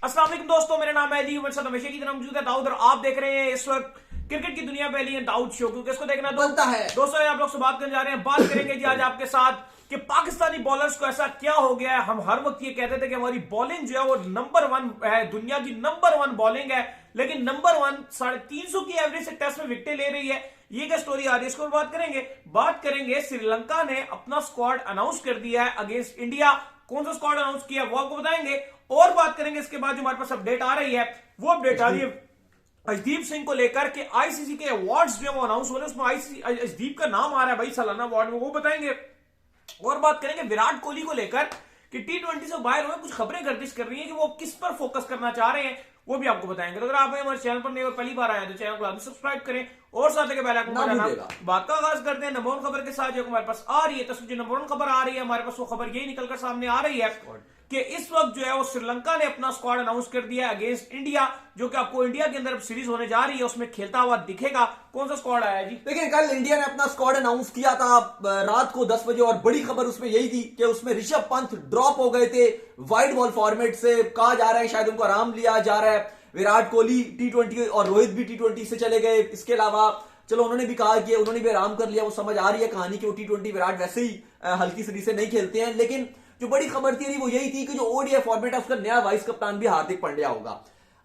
अस्सलाम वालेकुम दोस्तों, मेरा नाम है अली। मेरे साथ हमेशा की तरह मौजूद है दाऊद, और आप देख रहे हैं इस वक्त क्रिकेट की दुनिया पहली है दाऊद शो, क्योंकि इसको देखना बनता है। दोस्तों आप लोग से बात करने जा रहे हैं। बात करेंगे जी आज आपके साथ कि पाकिस्तानी बॉलर्स को ऐसा क्या हो गया है। हम हर वक्त ये कहते थे कि हमारी बॉलिंग जो है वो नंबर 1 है, दुनिया की नंबर 1 बॉलिंग है, लेकिन नंबर 1 350 की एवरेज से टेस्ट में विकेटें ले रही है। ये क्या स्टोरी आ रही है, इसको बात करेंगे। श्रीलंका ने अपना स्क्वाड अनाउंस कर दिया है अगेंस्ट इंडिया। कौन सा स्क्वाड अनाउंस किया वो आपको बताएंगे, और बात करेंगे इसके बाद जो हमारे पास अपडेट आ रही है, वो अपडेट आ रही है अर्शदीप सिंह को लेकर के आईसीसी के अवार्ड्स जो वो अनाउंस हो रहे हैं, उसमें आईसीसी अर्शदीप का नाम आ रहा है भाई सालाना अवार्ड में, वो बताएंगे। और बात करेंगे विराट कोहली को लेकर कि T20 से बाहर हुए कुछ खबरें गर्दिश कर रही हैं कि वो किस पर फोकस करना चाह रहे हैं, वो भी आपको बताएंगे। तो अगर आप हमारे चैनल पर नए और पहली बार आए तो चैनल को सब्सक्राइब करें और साथ ही बेल आइकन को दबाना। बात का आगाज करते हैं नंबर 1 खबर के साथ जो हमारे पास आ रही है। तो जो नंबर 1 खबर आ रही है हमारे पास, वो खबर यही निकलकर सामने आ रही है कि इस वक्त जो है वो श्रीलंका ने अपना स्क्वाड अनाउंस कर दिया अगेंस्ट इंडिया, जो कि आपको इंडिया के अंदर सीरीज होने जा रही है, उसमें खेलता हुआ दिखेगा। कौन सा स्क्वाड आया जी? देखिए, कल इंडिया ने अपना स्क्वाड अनाउंस किया था रात को 10 बजे, और बड़ी खबर उसमें यही थी कि उसमें ऋषभ पंत ड्रॉप हो गए थे वाइड बॉल फॉर्मेट से। कहा जा रहा है शायद उनको आराम लिया जा रहा है। विराट कोहली T20 और रोहित भी T20 से चले गए। इसके अलावा चलो उन्होंने भी कहा कि उन्होंने भी आराम कर लिया। वो समझ आ रही है कहानी कि वो T20 विराट वैसे ही हल्की सीरीज से नहीं खेलते हैं। लेकिन जो बड़ी खबर थी वो यही थी कि जो ओडीआई फॉर्मेट है उसका नया वाइस कप्तान भी हार्दिक पांड्या होगा।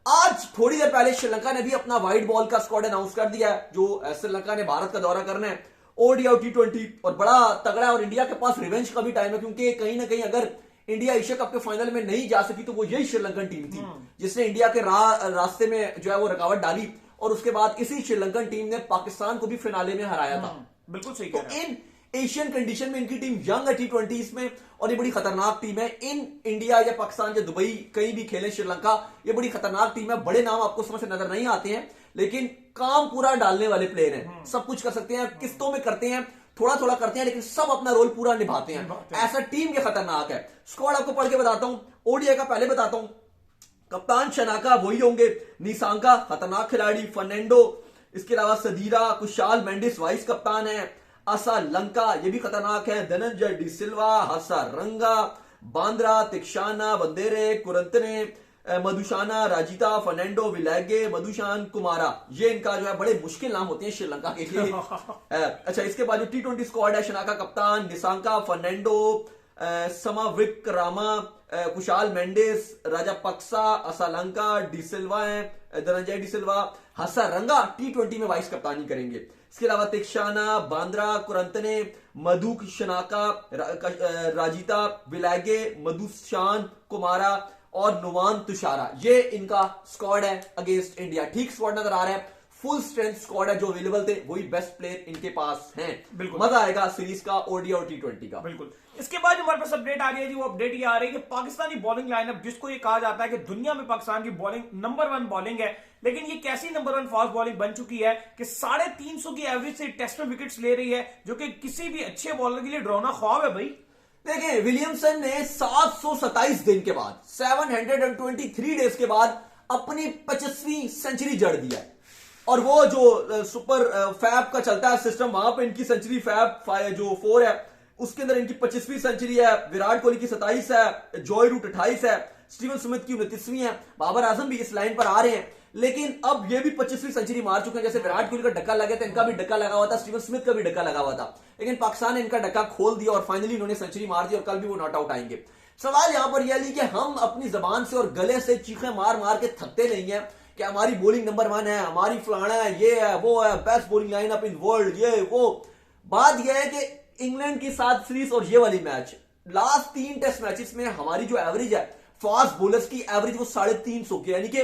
आज थोड़ी देर पहले श्रीलंका ने भी अपना वाइड बॉल का स्क्वाड अनाउंस कर दिया है। जो श्रीलंका ने भारत का दौरा करना है, ओडीआई और T20, और बड़ा तगड़ा है। और इंडिया के पास रिवेंज का भी टाइम है, क्योंकि कहीं ना कहीं अगर इंडिया एशिया कप के फाइनल में नहीं जा सकी तो वो यही श्रीलंकन टीम थी जिसने इंडिया के रास्ते में जो है वो रुकावट डाली, और उसके बाद इसी श्रीलंकन टीम ने पाकिस्तान को भी फिनाले में हराया था। बिल्कुल सही। तो इन एशियन कंडीशन में इनकी टीम यंग है T20 में, और ये बड़ी खतरनाक टीम है। इन इंडिया या पाकिस्तान या दुबई कहीं भी खेले श्रीलंका, ये बड़ी खतरनाक टीम है। बड़े नाम आपको समझ से नजर नहीं आते हैं, लेकिन काम पूरा डालने वाले प्लेयर हैं। सब कुछ कर सकते हैं, किस्तों में करते हैं, थोड़ा थोड़ा करते हैं, लेकिन सब अपना रोल पूरा निभाते हैं। ऐसा टीम ये खतरनाक है। स्क्वाड आपको पढ़ के बताता हूं, ओडीआई का पहले बताता हूं। कप्तान शनाका वही होंगे, निसांका खतरनाक खिलाड़ी, फर्नांडो, इसके अलावा सदीरा, कुशाल मेंडिस वाइस कप्तान है, आसा लंका ये भी खतरनाक है, धनंजय डी सिल्वा, हसा रंगा, बांद्रा, तिक्षाना, बंदेरे, कुरंतने, मधुशाना, राजिता, फर्नांडो, विलागे, मधुशान, कुमारा, ये इनका जो है बड़े मुश्किल नाम होते हैं श्रीलंका के लिए। अच्छा, इसके बाद जो T20 स्क्वाड है, शनाका कप्तान, निसांका, फर्नांडो, समाविक रामा, कुशाल मेंडिस, राजापक्सा, असलंका, डिसिल्वा है, धनंजय डिसिल्वा, हसा रंगा T20 में वाइस कप्तानी करेंगे। इसके अलावा तिक्षाना, बांद्रा, कुरंतने, मधु शनाका, राजिता, विलागे, मधुशान, कुमारा और नुवान तुषारा, ये इनका स्क्वाड है अगेंस्ट इंडिया। ठीक स्क्वाड नजर आ रहा है, फुल स्ट्रेंथ स्क्वाड है। जो अवेलेबल थे वही बेस्ट प्लेयर इनके पास हैं। बिल्कुल मजा आएगा सीरीज का, ओडीआई और T20 का। बिल्कुल। इसके बाद जो हमारे पास अपडेट आ रही है जी, वो अपडेट ये आ रही है कि पाकिस्तानी बॉलिंग लाइनअप, जिसको ये कहा जाता है कि दुनिया में पाकिस्तान की बॉलिंग नंबर 1 बॉलिंग है, लेकिन ये कैसी नंबर 1 फास्ट बॉलिंग बन चुकी है कि 350 की एवरेज से टेस्ट में विकेट्स ले रही है, जो कि किसी भी अच्छे बॉलर के लिए डरावना ख्वाब है भाई। देखिए, विलियमसन ने 727 दिन के बाद, 723 डेज के बाद अपनी 25वीं सेंचुरी जड़ दिया है। और वो जो सुपर फैब का चलता है सिस्टम, वहां पे इनकी सेंचुरी फैब जो 4 है उसके अंदर इनकी 25वीं सेंचुरी है। विराट कोहली की 27 है, जॉय रूट 28 है, स्टीवन स्मिथ की 29वीं है, बाबर आजम भी इस लाइन पर आ रहे हैं। लेकिन अब ये भी 25वीं सेंचुरी मार चुके हैं। जैसे विराट कोहली का डक्का लगा था, इनका भी डक्का लगा हुआ था, स्टीवन स्मिथ का भी डक्का लगा हुआ था, लेकिन पाकिस्तान ने इनका डक्का खोल दिया और फाइनली इन्होंने सेंचुरी मार दी, और कल भी वो नॉट आउट आएंगे। सवाल यहां पर यह कि हम अपनी जबान से और गले से चीखें मार मार के थकते नहीं है कि हमारी बॉलिंग नंबर 1 है, हमारी फलाना है, ये है, वो है, best bowling lineup in world, ये वो। बात यह है कि इंग्लैंड की 7 सीरीज और ये वाली मैच, लास्ट 3 टेस्ट मैचेस में हमारी जो एवरेज है फास्ट बॉलर्स की एवरेज वो 350 की, यानी कि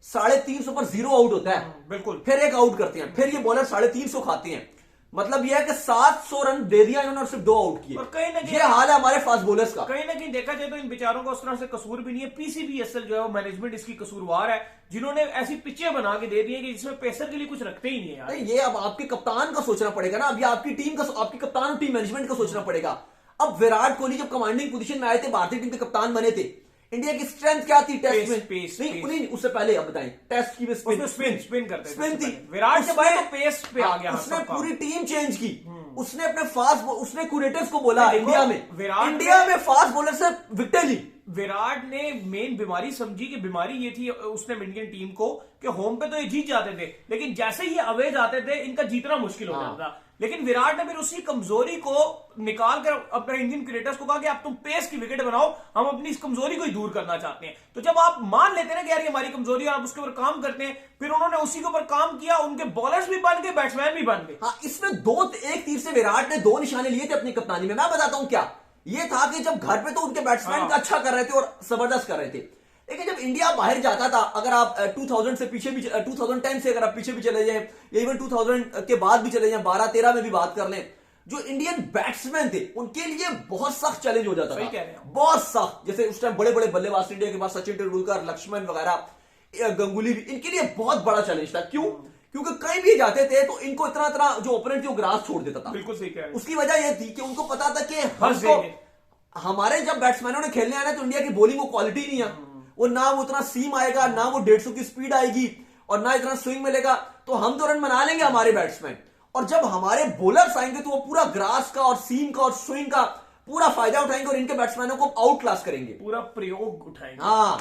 350 पर 0 आउट होता है। बिल्कुल। फिर एक आउट करते हैं, फिर ये बॉलर 350 खाते हैं। मतलब यह है कि 700 रन दे दिया इन्होंने और सिर्फ 2 आउट किए। और कहीं ना कहीं ये हाल है हमारे फास्ट बॉलर्स का। कहीं ना कहीं देखा जाए तो इन बेचारों का उस तरह से कसूर भी नहीं है। PCBSL जो है वो मैनेजमेंट इसकी कसूरवार है, जिन्होंने ऐसी पिचें बना के दे दी है कि जिसमें पेसर के लिए कुछ रखते ही नहीं है यार। ये अब आपके कप्तान का सोचना पड़ेगा ना। अभी आपकी टीम का, आपकी कप्तान और टीम मैनेजमेंट का सोचना पड़ेगा। अब विराट कोहली जब कमांडिंग पोजीशन में आए थे, भारतीय टीम के कप्तान बने थे, इंडिया की स्ट्रेंथ क्या थी टेस्ट में? नहीं, उससे पहले अब बताएं। टेस्ट की स्पिन करते स्पिन थी। विराट के बाद तो पेस पे आ गया। उसने पूरी टीम चेंज की। उसने अपने फास्ट, उसने क्यूरेटिव्स को बोला इंडिया में फास्ट बॉलर से विकेट ली। विराट ने मेन बीमारी समझी कि बीमारी ये थी उसने इंडियन टीम को कि होम पे तो ये जीत जाते थे, लेकिन जैसे ही ये अवे जाते थे इनका जीतना मुश्किल हो जाता था। लेकिन विराट ने फिर उसी कमजोरी को निकाल कर अपने इंडियन क्रिकेटर्स को कहा कि आप तुम पेस की विकेट बनाओ, हम अपनी इस कमजोरी को ही दूर करना चाहते हैं। तो जब आप मान लेते हैं ना कि यार ये हमारी कमजोरी है, आप उसके ऊपर काम करते हैं, फिर उन्होंने उसी के ऊपर काम किया, उनके बॉलर्स भी बन गए, बैट्समैन भी बन गए। हाँ, इसमें एक तीर से विराट ने 2 निशाने लिए थे अपनी कप्तानी में। मैं बताता हूं क्या ये था कि जब घर पे तो उनके बैट्समैन का अच्छा कर रहे थे और जबरदस्त कर रहे थे, लेकिन जब इंडिया बाहर जाता था, अगर आप 2000 से पीछे भी 2010 से अगर आप पीछे भी चले जाएं या इवन 2000 के बाद भी चले जाएं, 12-13 में भी बात कर लें, जो इंडियन बैट्समैन थे उनके लिए बहुत सख्त चैलेंज हो जाता था, बहुत सख्त। जैसे उस टाइम बड़े बड़े बल्लेबाज इंडिया के पास सचिन तेंदुलकर, लक्ष्मण वगैरह, गंगुली भी, इनके लिए बहुत बड़ा चैलेंज था। क्यों? क्योंकि कहीं भी जाते थे तो इनको इतना जो ओपोनेंट थी वो ग्रास छोड़ देता था। बिल्कुल सही कह रहे हैं। उसकी वजह यह थी कि उनको पता था कि हमारे जब बैट्समैनों ने खेलने आना तो इंडिया की बॉलिंग वो क्वालिटी नहीं है, वो ना वो उतना सीम आएगा, ना वो 150 की स्पीड आएगी और ना इतना स्विंग मिलेगा, तो हम तो रन बना लेंगे हमारे बैट्समैन। और जब हमारे बॉलर्स आएंगे तो वो पूरा ग्रास का और सीम का और स्विंग का पूरा फायदा उठाएंगे और इनके बैट्समैनों को आउट क्लास करेंगे, पूरा प्रयोग उठाएंगे। हाँ,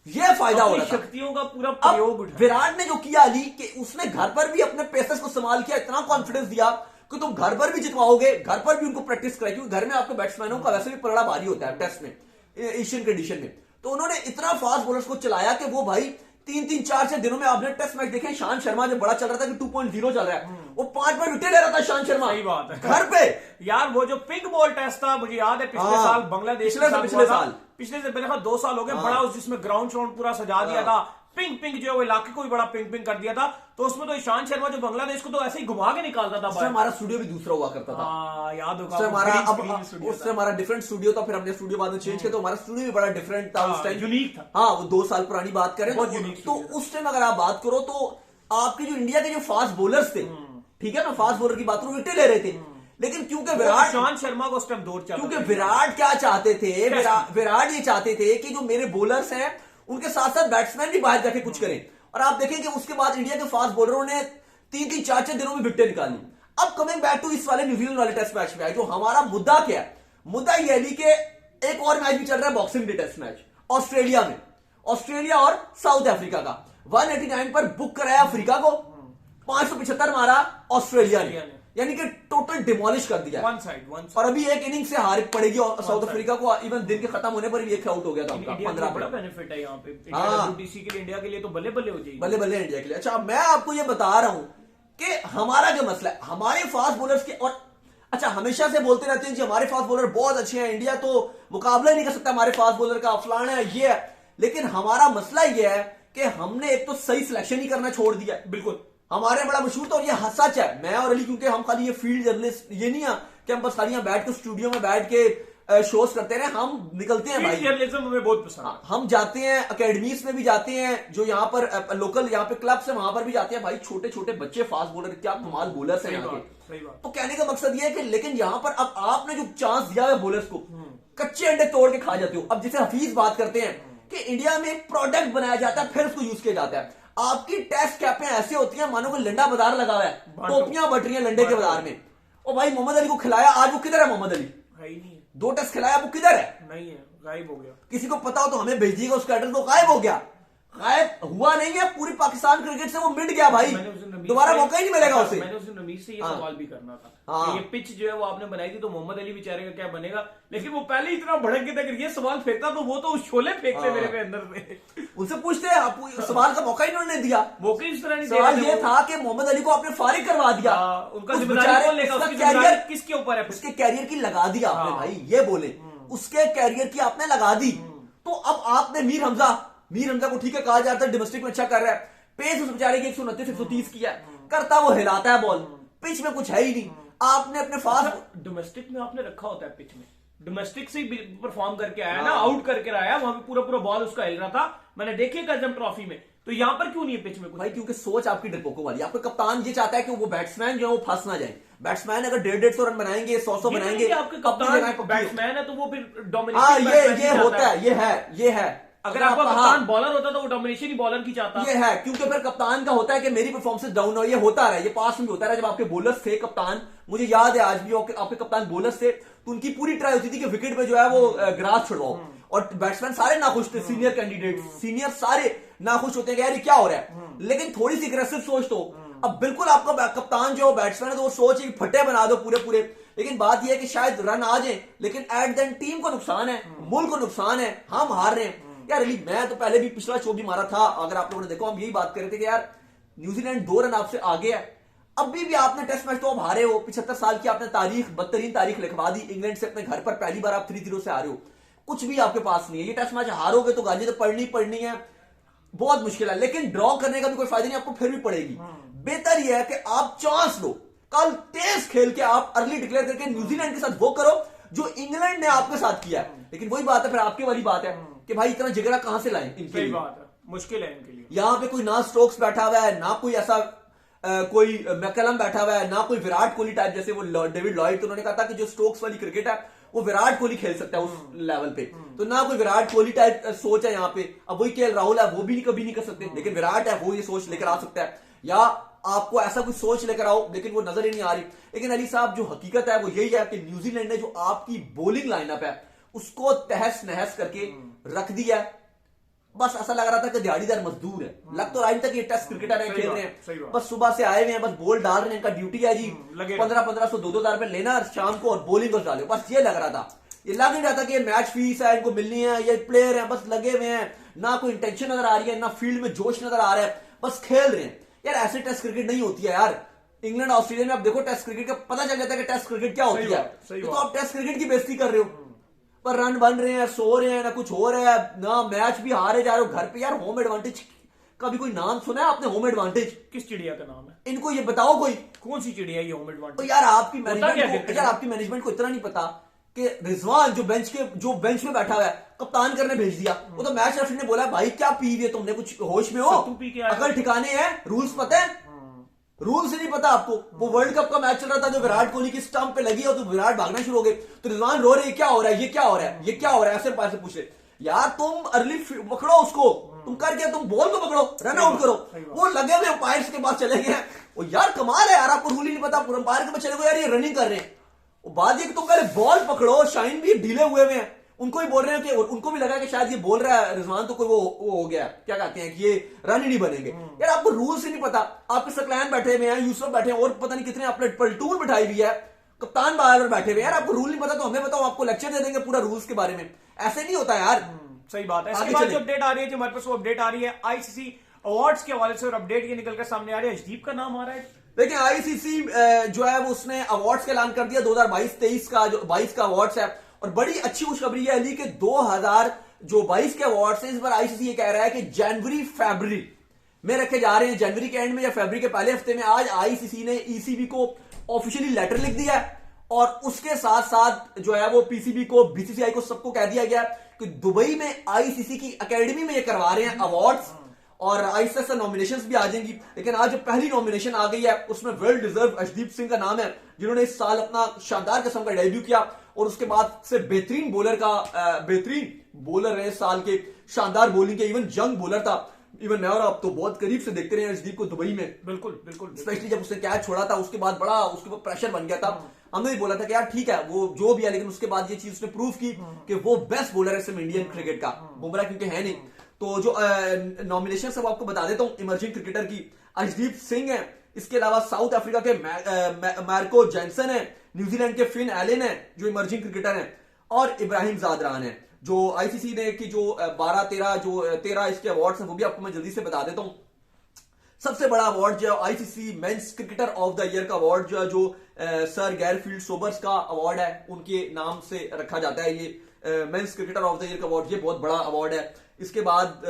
ये फायदा हो रहा था, शक्तियों का पूरा प्रयोग उठाएंगे। विराट ने जो किया अली कि उसने घर पर भी अपने पेसर्स को इस्तेमाल किया, इतना कॉन्फिडेंस दिया कि तुम घर पर भी जितवाओगे, घर पर भी उनको प्रैक्टिस कराई, क्योंकि घर में आपके बैट्समैनों का वैसे भी पलड़ा भारी होता है टेस्ट में, एशियन कंडीशन में। तो उन्होंने इतना फास्ट बॉलर्स को चलाया कि वो भाई 3-3, 4-6 दिनों में आपने टेस्ट मैच देखे, शांत शर्मा जब बड़ा चल रहा था कि 2.0 चल रहा है, वो 5 विकेट ले रहा था शांत शर्मा। सही बात है घर पे यार। वो जो पिंक बॉल टेस्ट था मुझे याद है पिछले साल बांग्लादेश पिछले साल पिछले से 2 साल हो गए, बड़ा जिसमें ग्राउंड श्राउंड पूरा सजा दिया था, पिंक जो है वो इलाके को भी बड़ा पिंक कर दिया था। तो उसमें तो ईशांत शर्मा जो बांग्लादेश को तो ऐसे ही घुमा के निकालता था। हमारा स्टूडियो भी दूसरा हुआ करता था, याद होगा। उससे हमारा डिफरेंट स्टूडियो था, फिर हमने स्टूडियो बाद में चेंज किया तो हमारा स्टूडियो भी बड़ा डिफरेंट था उस टाइम, यूनिक था। हाँ, वो 2 साल पुरानी बात करें तो उस टाइम अगर आप बात करो तो आपके जो इंडिया के जो फास्ट बॉलर्स थे, ठीक है ना, फास्ट बॉलर की बात करो, विकेट ले रहे थे, लेकिन क्योंकि विराट, ईशांत शर्मा को उस टाइम दौर चल, क्योंकि विराट क्या चाहते थे, विराट ये चाहते थे कि जो मेरे बॉलर्स हैं उनके साथ साथ बैट्समैन भी बाहर जाके कुछ करें। और आप देखें कि उसके बाद इंडिया के फास्ट बॉलरों ने 3-3, 4-6 दिनों में विकेट निकाली। अब कमिंग बैक टू इस वाले न्यूजीलैंड वाले टेस्ट मैच में, जो हमारा मुद्दा क्या है, मुद्दा यह है कि एक और मैच भी चल रहा है, boxing day test match Australia में, ऑस्ट्रेलिया और साउथ अफ्रीका का। 189 पर बुक कराया अफ्रीका को, 575 मारा ऑस्ट्रेलिया ने, यानी कि टोटल डिमोलिश कर दिया। One side. और अभी एक इनिंग से हार पड़ेगी साउथ अफ्रीका को, इवन दिन के खत्म होने पर भी एक आउट हो गया था उनका। 15 बड़ा बेनिफिट है यहाँ पे WTC के लिए, इंडिया के लिए तो बल्ले बल्ले हो जाएगी, बल्ले बल्ले इंडिया के लिए। अच्छा, मैं आपको ये बता रहा हूं कि हमारा जो मसला है, हमारे फास्ट बॉलर्स के, और अच्छा हमेशा से बोलते रहते हैं कि हमारे फास्ट बॉलर बहुत अच्छे हैं, इंडिया तो मुकाबला नहीं कर सकता हमारे फास्ट बॉलर का, फलाना है ये है, लेकिन हमारा मसला ये है कि हमने एक तो सही सिलेक्शन ही करना छोड़ दिया। बिल्कुल, हमारे बड़ा मशहूर था और ये सच है, मैं और अली, क्योंकि हम खाली ये फील्ड जर्नलिस्ट ये नहीं है कि हम बस खाली यहाँ बैठ के स्टूडियो में बैठ के शोज करते रहे, हम निकलते हैं भाई, जर्नलिज्म हमें बहुत पसंद है। हम जाते हैं अकेडमीज में भी जाते हैं, जो यहाँ पर लोकल यहाँ पे क्लब्स है वहां पर भी जाते हैं भाई, छोटे छोटे बच्चे फास्ट बॉलर, क्या कमाल बॉलर्स हैं यहाँ के। तो कहने का मकसद ये है कि लेकिन यहाँ पर अब आपने जो चांस दिया है बॉलर्स को, कच्चे अंडे तोड़ के खा जाते हो। अब जैसे हफीज बात करते हैं कि इंडिया में एक प्रोडक्ट बनाया जाता है फिर उसको यूज किया जाता है। आपकी टेस्ट कैपें ऐसे होती हैं मानो कोई लंडा बाजार लगा हुआ है, टोपियां बट रही हैं लंडे के बाजार में। और भाई मोहम्मद अली को खिलाया, आज वो किधर है मोहम्मद अली? है ही नहीं। 2 टेस्ट खिलाया, वो किधर है? नहीं है, गायब हो गया। किसी को पता हो तो हमें भेज दीजिएगा उसका एड्रेस। वो गायब हो गया, गायब हुआ नहीं है, पूरी पाकिस्तान क्रिकेट से वो मिट गया भाई, दोबारा मौका ही नहीं मिलेगा उसे। मैंने उसे नमीज से ये सवाल भी करना था कि ये पिच जो है वो आपने बनाई थी तो मोहम्मद अली बेचारे का क्या बनेगा, लेकिन वो पहले इतना भड़क के अगर ये सवाल फेंकता तो वो तो उस छोले फेंकते मेरे पे अंदर से। उनसे पूछते हैं, आप सवाल का मौका ही उन्होंने दिया, मौका इस तरह नहीं दिया। सवाल ये था कि मोहम्मद अली को आपने फारिग करवा दिया, उनका जिम्मेदारी कौन लेगा, उसकी जिम्मेदारी किसके ऊपर है? उसके कैरियर की लगा दी आपने भाई, ये बोले उसके कैरियर की आपने लगा दी। तो अब आपने मीर हमजा को ठीक है कहा जाता है डोमेस्टिक में अच्छा कर रहा है, पेस उस बेचारे की 129 130 किया, करता वो हिलाता है बॉल, पिच में कुछ है ही नहीं। आपने अपने फास्ट डोमेस्टिक में आपने रखा होता है पिच में, डोमेस्टिक से परफॉर्म करके आया ना, आउट करके आया, वहां पे पूरा बॉल उसका हिल रहा था, मैंने देखे कर्जम ट्रॉफी में। तो यहां पर क्यों नहीं है पिच में भाई? क्योंकि सोच आपकी डरपोकों वाली। आपका कप्तान ये चाहता है कि वो बैट्समैन जो है वो फंस ना जाए। बैट्समैन अगर 150 रन बनाएंगे, 100 बनाएंगे, आपके कप्तान बैट्समैन है तो वो फिर डोमिनेशन। हाँ, ये होता है, ये है। अगर आपका कप्तान बॉलर होता तो वो डोमिनेशन ही बॉलर की चाहता। ये है, क्योंकि फिर कप्तान का होता है कि मेरी परफॉर्मेंस डाउन हो। ये होता है, ये पास में भी होता है। जब आपके बॉलर्स थे कप्तान, मुझे याद है आज भी आपके कप्तान बॉलर्स थे, तो उनकी पूरी ट्राई होती थी कि विकेट पे जो है वो ग्रास छुड़वाओ, और बैट्समैन सारे नाखुश थे, सीनियर कैंडिडेट, सीनियर सारे नाखुश होते हैं कि यार ये क्या हो रहा है। लेकिन थोड़ी सी एग्रेसिव सोच तो अब बिल्कुल आपका कप्तान जो बैट्समैन है तो वो सोच है कि फटे बना दो पूरे पूरे। लेकिन बात यह है कि शायद रन आ जाए, लेकिन एट द एंड टीम को नुकसान है, मुल्क को नुकसान है, हम हार रहे हैं। यार अली मैं तो पहले भी पिछला शो भी मारा था, अगर आप लोगों ने देखो हम यही बात कर रहे थे कि यार न्यूजीलैंड 2 रन आपसे आगे है, अभी भी आपने टेस्ट मैच तो आप हारे हो, 75 साल की आपने तारीख, बदतरीन तारीख लिखवा दी, इंग्लैंड से अपने घर पर पहली बार आप 3-0 से हारे हो, कुछ भी आपके पास नहीं है। ये टेस्ट मैच हारोगे तो गाली तो पड़नी है, बहुत मुश्किल है। लेकिन ड्रॉ करने का भी कोई फायदा नहीं, आपको फिर भी पड़ेगी। बेहतर यह है कि आप चांस लो, कल तेज खेल के आप अर्ली डिक्लेयर करके न्यूजीलैंड के साथ वो करो जो इंग्लैंड ने आपके साथ किया है। लेकिन वही बात है, फिर आपकी वाली बात है कि भाई इतना जिगरा कहां से लाएं इनके लिए। बात है, मुश्किल है इनके लिए। यहां पे कोई ना स्टोक्स बैठा हुआ है, ना कोई ऐसा कोई मैकलम बैठा हुआ है, ना कोई विराट कोहली टाइप, जैसे वो डेविड लॉयड, तो उन्होंने कहा था कि जो स्टोक्स वाली क्रिकेट है वो विराट कोहली खेल सकता है उस लेवल पे, तो ना कोई विराट कोहली टाइप सोच है यहाँ पे। अब वही केएल राहुल है, वो भी कभी नहीं कर सकते, लेकिन विराट है वो ये सोच लेकर आ सकता है, या आपको ऐसा कुछ सोच लेकर आओ, लेकिन वो नजर ही नहीं आ रही। लेकिन अली साहब जो हकीकत है वो यही है कि न्यूजीलैंड ने जो आपकी बॉलिंग लाइनअप है उसको तहस नहस करके रख दिया है। बस ऐसा लग रहा था कि दिहाड़ीदार मजदूर है, लग तो राइट तक ये टेस्ट क्रिकेटर है, खेल रहे हैं, बस सुबह से आए हुए हैं, बस बॉल डाल रहे हैं, इनका ड्यूटी है जी 1500 2,000 रुपए लेना शाम को और बॉलिंग बस डालो, बस ये लग रहा था। ये लग नहीं रहा था कि ये मैच फीस है इनको मिलनी है, ये प्लेयर है, बस लगे हुए हैं, ना कोई इंटेंशन नजर आ रही है, ना फील्ड में जोश नजर आ रहा है, बस खेल रहे हैं। यार ऐसे टेस्ट क्रिकेट नहीं होती है यार। इंग्लैंड ऑस्ट्रेलिया में आप देखो टेस्ट क्रिकेट का पता चल जाता है कि टेस्ट क्रिकेट क्या होती है, तो आप टेस्ट क्रिकेट की बेइज्जती कर रहे हो, पर रन बन रहे हैं, सो रहे हैं, ना कुछ हो रहा है, ना मैच भी हारे जा रहे हो घर पे। यार होम एडवांटेज का भी कोई नाम सुना है आपने? होम एडवांटेज किस चिड़िया का नाम है? इनको ये बताओ कोई, कौन सी चिड़िया ये होम एडवांटेज? तो यार आपकी मैनेजमेंट को इतना नहीं पता कि रिजवान जो बेंच में बैठा हुआ है कप्तान करने भेज दिया, वो तो मैच रेफरी ने बोला भाई क्या पी हुए तुमने, कुछ होश में हो, अकल ठिकाने हैं, रूल्स पता है? रूल्स नहीं पता आपको? वो वर्ल्ड कप का मैच चल रहा था जो विराट कोहली की स्टंप पे लगी हो तो विराट भागना शुरू हो गए, तो रिजवान रो रहे क्या हो रहा है, ये क्या हो रहा है, ये क्या हो रहा है, ऐसे पैसे पूछ रहे। यार तुम अर्ली पकड़ो उसको, तुम कर क्या, तुम बॉल को पकड़ो, रन आउट करो। वो लगे हुए अंपायर के पास चले गए, वो यार कमाल है यार, आपको रूल ही नहीं पता, अंपायर के पास चले गए, यार ये रनिंग कर रहे हैं। वो बात ये कि तुम पहले बॉल पकड़ो, शाइन भी ढीले हुए हैं, उनको ही बोल रहे हैं कि उनको भी लगा कि शायद ये बोल रहा है रिजवान तो कोई वो हो गया, क्या कहते हैं कि ये रन ही नहीं बनेंगे। यार आपको रूल्स ही नहीं पता, आपके सकलैन बैठे हुए हैं, यूसुफ बैठे हैं, और पता नहीं कितने आपने पलटून बिठाई हुई है, कप्तान बाहर बैठे हुए। यार आपको रूल नहीं पता तो हमें बताओ, आपको लेक्चर दे देंगे पूरा रूल्स के बारे में, ऐसे नहीं होता यार। सही बात है। इसके बाद जो अपडेट आ रही है, जो हमारे पास वो अपडेट आ रही है आईसीसी अवार्ड्स के हवाले से, और अपडेट ये निकलकर सामने आ रही है, अजदीप का नाम आ रहा है। देखिए आईसीसी जो है वो उसने अवार्ड्स का ऐलान कर दिया 2022-23 का, जो 22 का अवार्ड्स है, और बड़ी अच्छी खुशखबरी है अली के 2022 के अवार्ड्स हैं, इस बार आईसीसी ये कह रहा है कि जनवरी फरवरी में रखे जा रहे हैं, जनवरी के एंड में या फरवरी के पहले हफ्ते में। आज आईसीसी ने ईसीबी को ऑफिशियली लेटर लिख दिया है, और उसके साथ साथ जो है वो पीसीबी को, बीसीसीआई को, सबको कह दिया गया कि दुबई में आईसीसी की एकेडमी में ये करवा रहे हैं अवार्ड्स, और आहिस्ता से नॉमिनेशंस भी आ जाएंगी। लेकिन आज जो पहली नॉमिनेशन आ गई है उसमें वेल डिजर्व अजदीप सिंह का नाम है, जिन्होंने इस साल अपना शानदार किस्म का डेब्यू किया, और उसके बाद से बेहतरीन बॉलर रहे साल के, शानदार बॉलिंग के, इवन यंग बॉलर था। इवन मैं और आप तो बहुत करीब से देखते रहे अजदीप को दुबई में, बिल्कुल स्पेशली जब उसने कैच छोड़ा था, उसके बाद बड़ा उसके ऊपर प्रेशर बन गया था। हमने भी बोला था कि यार ठीक है वो जो भी है, लेकिन उसके बाद ये चीज उसने प्रूव की कि वो बेस्ट बॉलर है इंडियन क्रिकेट का, बुमराह क्योंकि है नहीं। तो जो नॉमिनेशन सब आपको बता देता हूं इमर्जिंग क्रिकेटर की, अजदीप सिंह है, इसके अलावा साउथ अफ्रीका के मार्को जैनसन है, न्यूजीलैंड के फिन एलन है जो इमर्जिंग क्रिकेटर है, और इब्राहिम जादरान है। जो आईसीसी ने कि जो 13 इसके अवार्ड्स हैं वो भी आपको मैं जल्दी से बता देता हूं। सबसे बड़ा अवार्ड जो ICC men's cricketer of the year का अवार्ड जो सर गैरफील्ड सोबर्स का अवार्ड है, उनके नाम से रखा जाता है ये men's cricketer of the year का अवार्ड, ये बहुत बड़ा अवार्ड है। इसके बाद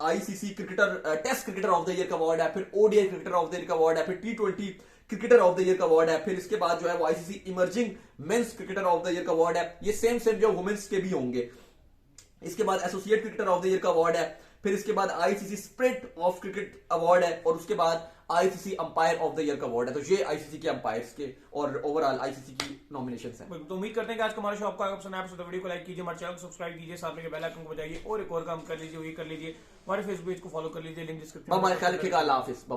ICC cricketer test cricketer of the year का अवार्ड है, फिर ODI cricketer of the year का अवार्ड है, फिर T20 cricketer of the year का अवार्ड है, फिर इसके बाद जो है वो ICC emerging mains cricketer of the year का अवार्ड है। ये सेम जो वुमेन्स के भी होंगे। इसके बाद associate cricketer of the year का अवार्ड है, फिर इसके बाद ICC spirit of cricket award है, और उसके बाद ICC umpire of the year का अवार्ड है। तो ये आईसीसी के अंपायर्स के और ओवरऑल आईसीसी की नॉमिनेशंस हैं। तो उम्मीद करते हैं कि आज का हमारा शो आपको पसंद आया, तो वीडियो को लाइक कीजिए, हमारे चैनल को सब्सक्राइब कीजिए, साथ में बेल आइकन को बजाइए, और एक और काम कर लीजिए, वही कर लीजिए, हमारे फेसबुक पेज को फॉलो कर लीजिए, लिंक डिस्क्रिप्शन में। हमारे ख्याल रखिएगा, अल्लाह हाफिज, बाय बाय।